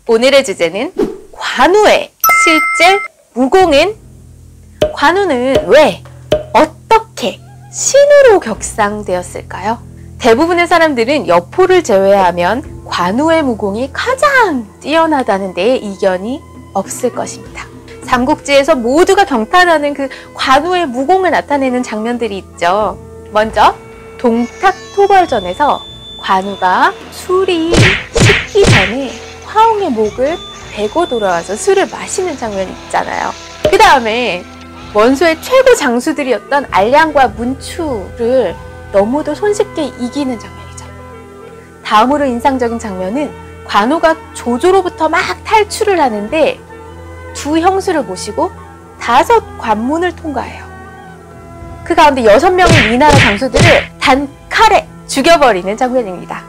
오늘의 주제는 관우의 실제 무공은 관우는 왜, 어떻게 신으로 격상되었을까요? 대부분의 사람들은 여포를 제외하면 관우의 무공이 가장 뛰어나다는 데에 이견이 없을 것입니다. 삼국지에서 모두가 경탄하는 그 관우의 무공을 나타내는 장면들이 있죠. 먼저 동탁토벌전에서 관우가 술이 식기 전에 화웅의 목을 베고 돌아와서 술을 마시는 장면이 있잖아요. 그 다음에 원소의 최고 장수들이었던 알량과 문추를 너무도 손쉽게 이기는 장면이죠. 다음으로 인상적인 장면은 관우가 조조로부터 막 탈출을 하는데 두 형수를 모시고 5 관문을 통과해요. 그 가운데 6명의 위나라 장수들을 단 칼에 죽여버리는 장면입니다.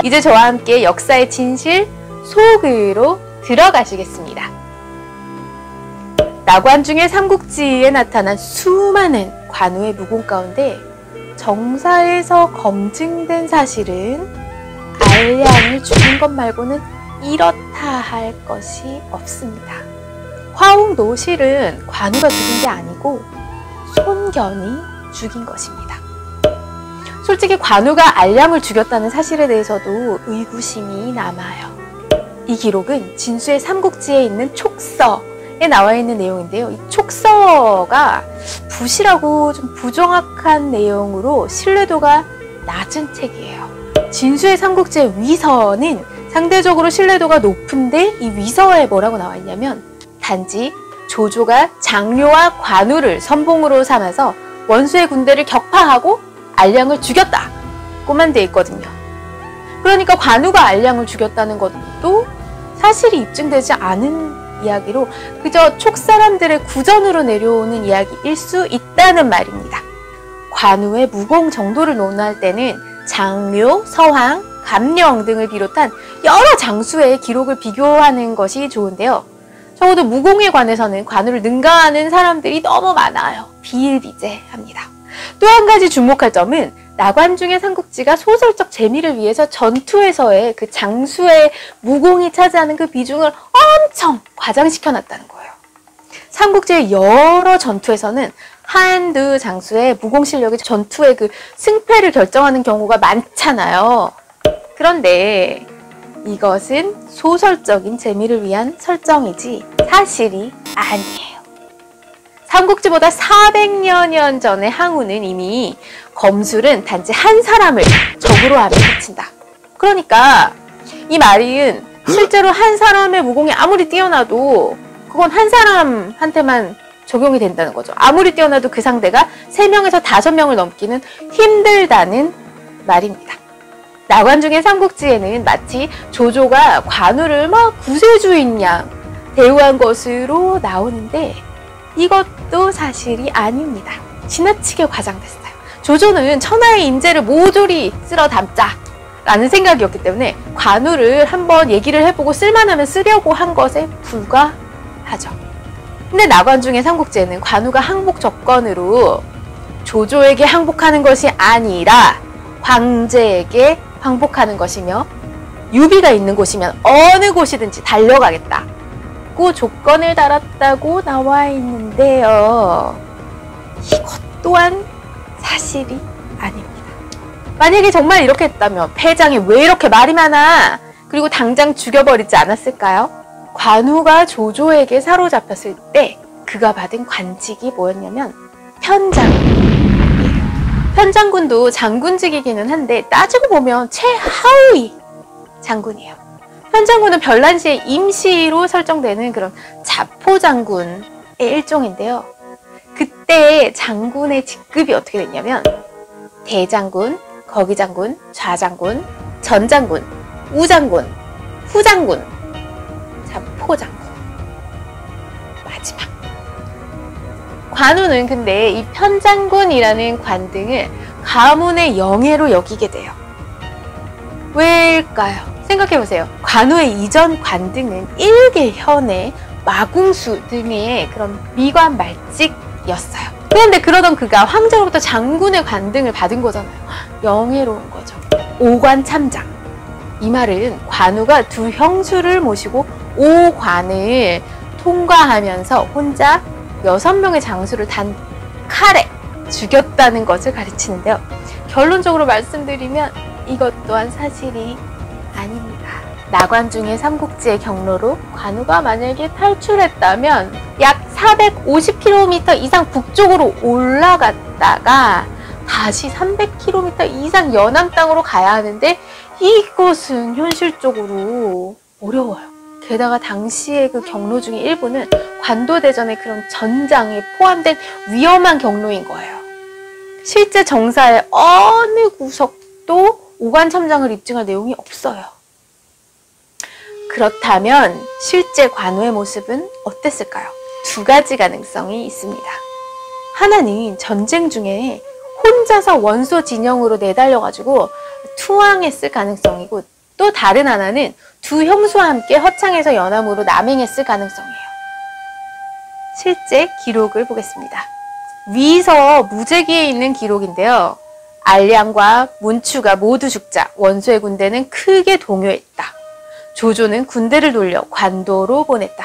이제 저와 함께 역사의 진실 속으로 들어가시겠습니다. 나관중의 삼국지에 나타난 수많은 관우의 무공 가운데 정사에서 검증된 사실은 알량을 죽인 것 말고는 이렇다 할 것이 없습니다. 화웅도 실은 관우가 죽인 게 아니고 손견이 죽인 것입니다. 솔직히 관우가 알량을 죽였다는 사실에 대해서도 의구심이 남아요. 이 기록은 진수의 삼국지에 있는 촉서에 나와 있는 내용인데요. 이 촉서가 부실하고 좀 부정확한 내용으로 신뢰도가 낮은 책이에요. 진수의 삼국지의 위서는 상대적으로 신뢰도가 높은데 이 위서에 뭐라고 나와 있냐면 단지 조조가 장료와 관우를 선봉으로 삼아서 원수의 군대를 격파하고 알량을 죽였다고만 돼 있거든요. 그러니까 관우가 알량을 죽였다는 것도 사실이 입증되지 않은 이야기로 그저 촉사람들의 구전으로 내려오는 이야기일 수 있다는 말입니다. 관우의 무공 정도를 논할 때는 장료, 서황, 감령 등을 비롯한 여러 장수의 기록을 비교하는 것이 좋은데요. 적어도 무공에 관해서는 관우를 능가하는 사람들이 너무 많아요. 비일비재합니다. 또 한 가지 주목할 점은 나관중의 삼국지가 소설적 재미를 위해서 전투에서의 그 장수의 무공이 차지하는 그 비중을 엄청 과장시켜 놨다는 거예요. 삼국지의 여러 전투에서는 한두 장수의 무공 실력이 전투의 그 승패를 결정하는 경우가 많잖아요. 그런데 이것은 소설적인 재미를 위한 설정이지 사실이 아니에요. 삼국지보다 400여 년 전의 항우는 이미 검술은 단지 한 사람을 적으로 하면 그친다. 그러니까 이 말은 실제로 한 사람의 무공이 아무리 뛰어나도 그건 한 사람한테만 적용이 된다는 거죠. 아무리 뛰어나도 그 상대가 3명에서 5명을 넘기는 힘들다는 말입니다. 나관중의 삼국지에는 마치 조조가 관우를 막 구세주인 양 대우한 것으로 나오는데 이것도 사실이 아닙니다. 지나치게 과장됐어요. 조조는 천하의 인재를 모조리 쓸어 담자 라는 생각이었기 때문에 관우를 한번 얘기를 해보고 쓸만하면 쓰려고 한 것에 불과하죠. 근데 나관중의 삼국지에는 관우가 항복 조건으로 조조에게 항복하는 것이 아니라 황제에게 항복하는 것이며 유비가 있는 곳이면 어느 곳이든지 달려가겠다 고 조건을 달았다고 나와 있는데요. 이것 또한 사실이 아닙니다. 만약에 정말 이렇게 했다면 패장이 왜 이렇게 말이 많아? 그리고 당장 죽여버리지 않았을까요? 관우가 조조에게 사로잡혔을 때 그가 받은 관직이 뭐였냐면 편장군이에요. 편장군도 장군직이기는 한데 따지고 보면 최하위 장군이에요. 편장군은 별난시의 임시로 설정되는 그런 자포장군의 일종인데요. 그때 장군의 직급이 어떻게 됐냐면 대장군, 거기장군, 좌장군, 전장군, 우장군, 후장군, 자포장군, 마지막. 관우는 근데 이 편장군이라는 관등을 가문의 영예로 여기게 돼요. 왜일까요? 생각해보세요. 관우의 이전 관등은 일개, 현의, 마궁수 등의 그런 미관 말직이었어요. 그런데 그러던 그가 황제로부터 장군의 관등을 받은 거잖아요. 영예로운 거죠. 오관참장. 이 말은 관우가 두 형수를 모시고 5관을 통과하면서 혼자 6명의 장수를 단 칼에 죽였다는 것을 가르치는데요. 결론적으로 말씀드리면 이것 또한 사실이 아닙니다. 나관중의 삼국지의 경로로 관우가 만약에 탈출했다면 약 450km 이상 북쪽으로 올라갔다가 다시 300km 이상 연안 땅으로 가야 하는데 이것은 현실적으로 어려워요. 게다가 당시의 그 경로 중에 일부는 관도대전의 그런 전장에 포함된 위험한 경로인 거예요. 실제 정사의 어느 구석도 오관참장을 입증할 내용이 없어요. 그렇다면 실제 관우의 모습은 어땠을까요? 두 가지 가능성이 있습니다. 하나는 전쟁 중에 혼자서 원소 진영으로 내달려가지고 투항했을 가능성이고, 또 다른 하나는 두 형수와 함께 허창에서 연암으로 남행했을 가능성이에요. 실제 기록을 보겠습니다. 위서 무제기에 있는 기록인데요. 알량과 문추가 모두 죽자 원소의 군대는 크게 동요했다. 조조는 군대를 돌려 관도로 보냈다.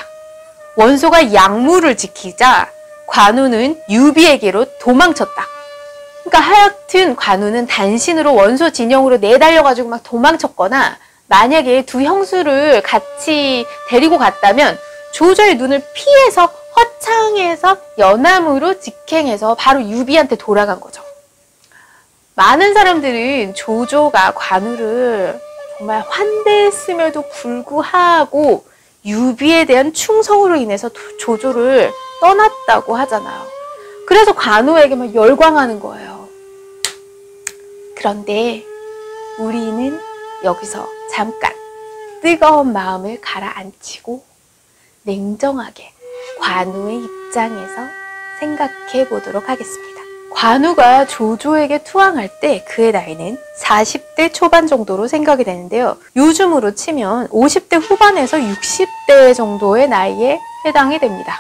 원소가 약무를 지키자 관우는 유비에게로 도망쳤다. 그러니까 하여튼 관우는 단신으로 원소 진영으로 내달려가지고 막 도망쳤거나, 만약에 두 형수를 같이 데리고 갔다면 조조의 눈을 피해서 허창에서 연암으로 직행해서 바로 유비한테 돌아간 거죠. 많은 사람들은 조조가 관우를 정말 환대했음에도 불구하고 유비에 대한 충성으로 인해서 조조를 떠났다고 하잖아요. 그래서 관우에게만 열광하는 거예요. 그런데 우리는 여기서 잠깐 뜨거운 마음을 가라앉히고 냉정하게 관우의 입장에서 생각해 보도록 하겠습니다. 관우가 조조에게 투항할 때 그의 나이는 40대 초반 정도로 생각이 되는데요. 요즘으로 치면 50대 후반에서 60대 정도의 나이에 해당이 됩니다.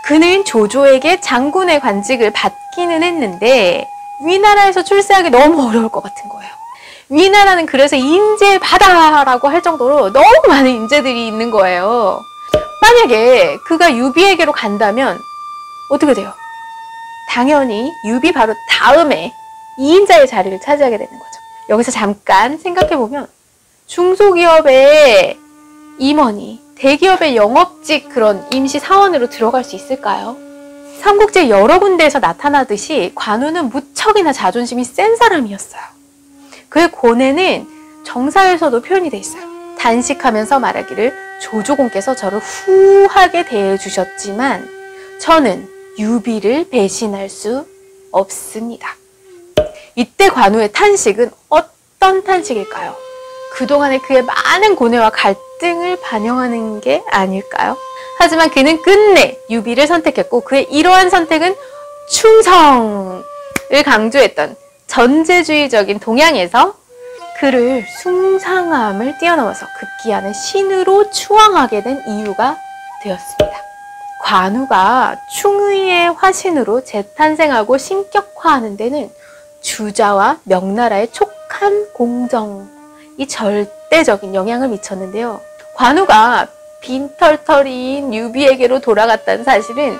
그는 조조에게 장군의 관직을 받기는 했는데 위나라에서 출세하기 너무 어려울 것 같은 거예요. 위나라는 그래서 인재바다라고 할 정도로 너무 많은 인재들이 있는 거예요. 만약에 그가 유비에게로 간다면 어떻게 돼요? 당연히 유비 바로 다음에 2인자의 자리를 차지하게 되는 거죠. 여기서 잠깐 생각해보면 중소기업의 임원이 대기업의 영업직 그런 임시 사원으로 들어갈 수 있을까요? 삼국지 여러 군데에서 나타나듯이 관우는 무척이나 자존심이 센 사람이었어요. 그의 고뇌는 정사에서도 표현이 돼 있어요. 단식하면서 말하기를 조조공께서 저를 후하게 대해주셨지만 저는 유비를 배신할 수 없습니다. 이때 관우의 탄식은 어떤 탄식일까요? 그동안의 그의 많은 고뇌와 갈등을 반영하는 게 아닐까요? 하지만 그는 끝내 유비를 선택했고 그의 이러한 선택은 충성을 강조했던 전제주의적인 동양에서 그를 숭상함을 뛰어넘어서 급기야는 신으로 추앙하게 된 이유가 되었습니다. 관우가 충의의 화신으로 재탄생하고 신격화하는 데는 주자와 명나라의 촉한 공정이 절대적인 영향을 미쳤는데요. 관우가 빈털터리인 유비에게로 돌아갔다는 사실은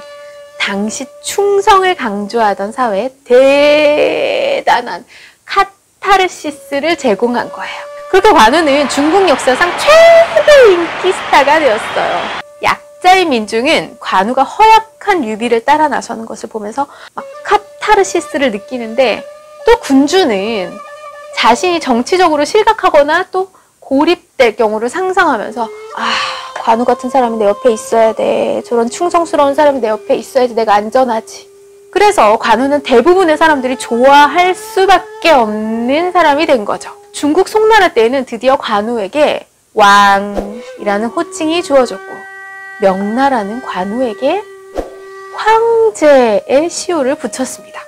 당시 충성을 강조하던 사회에 대단한 카타르시스를 제공한 거예요. 그렇게 관우는 중국 역사상 최대 인기 스타가 되었어요. 약자의 민중은 관우가 허약한 유비를 따라 나서는 것을 보면서 막 카타르시스를 느끼는데, 또 군주는 자신이 정치적으로 실각하거나 또 고립될 경우를 상상하면서 관우 같은 사람이 내 옆에 있어야 돼. 저런 충성스러운 사람이 내 옆에 있어야지 내가 안전하지. 그래서 관우는 대부분의 사람들이 좋아할 수밖에 없는 사람이 된 거죠. 중국 송나라 때에는 드디어 관우에게 왕이라는 호칭이 주어졌고, 명나라는 관우에게 황제의 시호를 붙였습니다.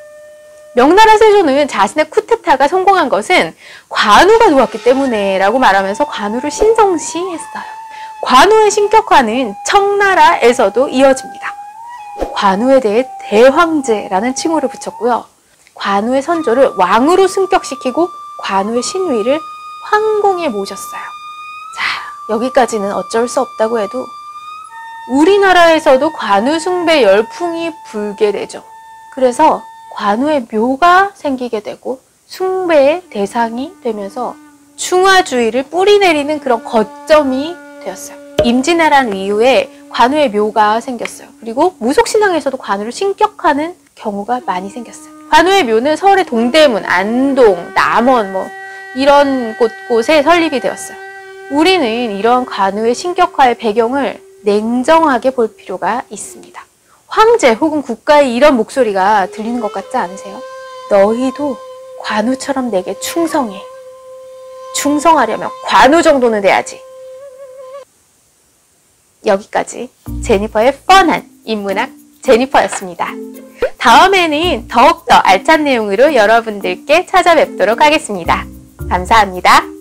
명나라 세조는 자신의 쿠데타가 성공한 것은 관우가 도왔기 때문에 라고 말하면서 관우를 신성시했어요. 관우의 신격화는 청나라에서도 이어집니다. 관우에 대해 대황제라는 칭호를 붙였고요. 관우의 선조를 왕으로 승격시키고 관우의 신위를 황궁에 모셨어요. 여기까지는 어쩔 수 없다고 해도 우리나라에서도 관우 숭배 열풍이 불게 되죠. 그래서 관우의 묘가 생기게 되고 숭배의 대상이 되면서 충화주의를 뿌리내리는 그런 거점이 되었어요. 임진왜란 이후에 관우의 묘가 생겼어요. 그리고 무속신앙에서도 관우를 신격화하는 경우가 많이 생겼어요. 관우의 묘는 서울의 동대문, 안동, 남원 이런 곳곳에 설립이 되었어요. 우리는 이런 관우의 신격화의 배경을 냉정하게 볼 필요가 있습니다. 황제 혹은 국가의 이런 목소리가 들리는 것 같지 않으세요? 너희도 관우처럼 내게 충성해. 충성하려면 관우 정도는 돼야지. 여기까지 제니퍼의 뻔한 인문학 제니퍼였습니다. 다음에는 더욱더 알찬 내용으로 여러분들께 찾아뵙도록 하겠습니다. 감사합니다.